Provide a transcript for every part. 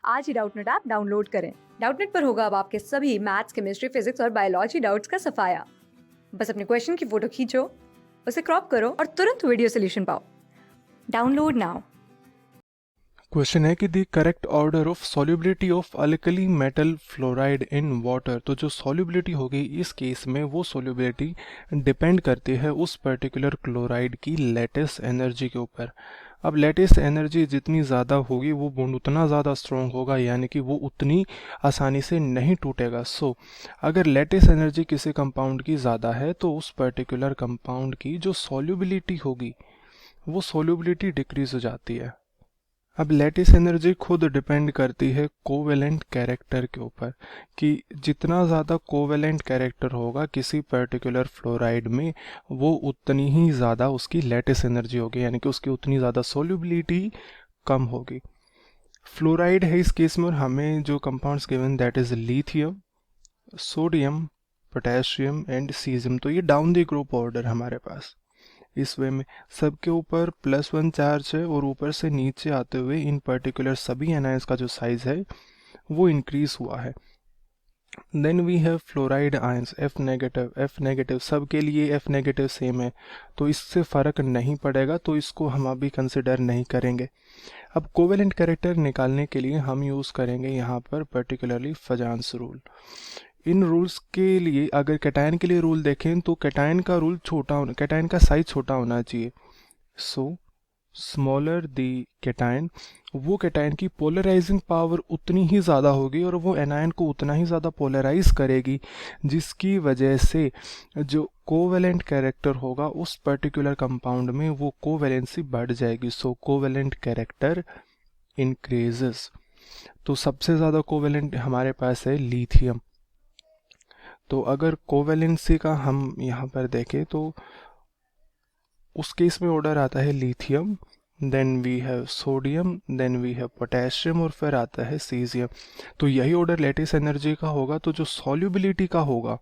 आज ही Doubtnut app download करें। Doubtnut पर होगा अब आपके सभी मैथ्स, केमिस्ट्री, फिजिक्स और बायोलॉजी डाउट्स का सफाया। बस अपने क्वेश्चन की फोटो खींचो, उसे क्रॉप करो और तुरंत वीडियो सोल्यूशन पाओ। Download now. क्वेश्चन है कि the correct order of solubility of alkali metal fluoride in water. तो जो सॉल्युबिलिटी होगी इस केस में वो सॉल्युबिलिटी डिपेंड करती है उस पर्टिकुलर क्लोराइड की लेटेस्ट एनर्जी के ऊपर। अब लेटेस्ट एनर्जी जितनी ज़्यादा होगी वो बॉन्ड उतना ज़्यादा स्ट्रॉन्ग होगा, यानी कि वो उतनी आसानी से नहीं टूटेगा। सो अगर लेटेस्ट एनर्जी किसी कंपाउंड की ज़्यादा है तो उस पर्टिकुलर कंपाउंड की जो सॉल्युबिलिटी होगी वो सॉल्युबिलिटी डिक्रीज हो जाती है। अब लैटिस एनर्जी खुद डिपेंड करती है कोवेलेंट कैरेक्टर के ऊपर, कि जितना ज़्यादा कोवेलेंट कैरेक्टर होगा किसी पर्टिकुलर फ्लोराइड में वो उतनी ही ज़्यादा उसकी लैटिस एनर्जी होगी, यानी कि उसकी उतनी ज़्यादा सोल्यूबिलिटी कम होगी। फ्लोराइड है इस केस में, और हमें जो compounds given that is lithium, sodium, potassium and caesium. तो ये डाउन द ग्रुप ऑर्डर हमारे पास इस वे में सबके ऊपर +1 चार्ज है, और ऊपर से नीचे आते हुए इन पर्टिकुलर सभी एनायंस का जो साइज है वो इंक्रीज हुआ है। Then we have fluoride ions F negative सबके लिए एफ नेगेटिव सेम है, तो इससे फ़र्क नहीं पड़ेगा, तो इसको हम अभी कंसिडर नहीं करेंगे। अब कोवेलेंट कैरेक्टर निकालने के लिए हम यूज़ करेंगे यहाँ पर पर्टिकुलरली फजान्स रूल। इन रूल्स के लिए अगर कैटायन के लिए रूल देखें तो कैटायन का रूल छोटा होना, कैटायन का साइज छोटा होना चाहिए। सो स्मॉलर द कैटायन, वो कैटायन की पोलराइजिंग पावर उतनी ही ज़्यादा होगी और वो एनायन को उतना ही ज़्यादा पोलराइज करेगी, जिसकी वजह से जो कोवेलेंट कैरेक्टर होगा उस पर्टिकुलर कंपाउंड में वो कोवेलेंसी बढ़ जाएगी। सो कोवेलेंट कैरेक्टर इंक्रीजेस। तो सबसे ज़्यादा कोवेलेंट हमारे पास है लिथियम। तो अगर कोवेलेंसी का हम यहाँ पर देखें तो उस केस में ऑर्डर आता है lithium, then we have sodium, then we have potassium, और फिर आता है सीजियम। तो यही ऑर्डर लेटिस एनर्जी का होगा, तो जो सॉल्युबिलिटी का होगा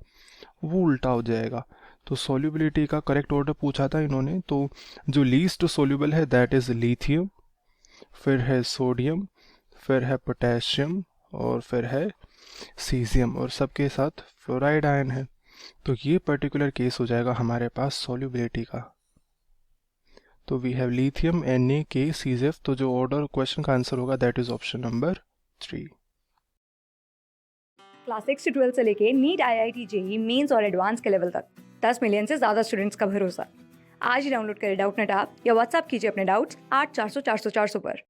वो उल्टा हो जाएगा। तो सॉल्युबिलिटी का करेक्ट ऑर्डर पूछा था इन्होंने, तो जो लीस्ट सोल्यूबल है दैट इज़ लिथियम, फिर है सोडियम, फिर है पोटेशियम, और फिर है सीजियम, और सबके साथ फ्लोराइड आयन है। तो ये पर्टिकुलर केस हो जाएगा हमारे पास सॉल्युबिलिटी का। तो we have lithium Na, K, CzF। तो जो ऑर्डर क्वेश्चन का आंसर होगा that is option number 3। Class 6 से 12 से लेके नीट, IIT, जेई मेंस और एडवांस के लेवल तक 10 मिलियन से ज्यादा स्टूडेंट्स का भरोसा। आज ही डाउनलोड करें डाउटनेट ऐप या व्हाट्सएप कीजिए अपने डाउट्स 8400 400 400 पर।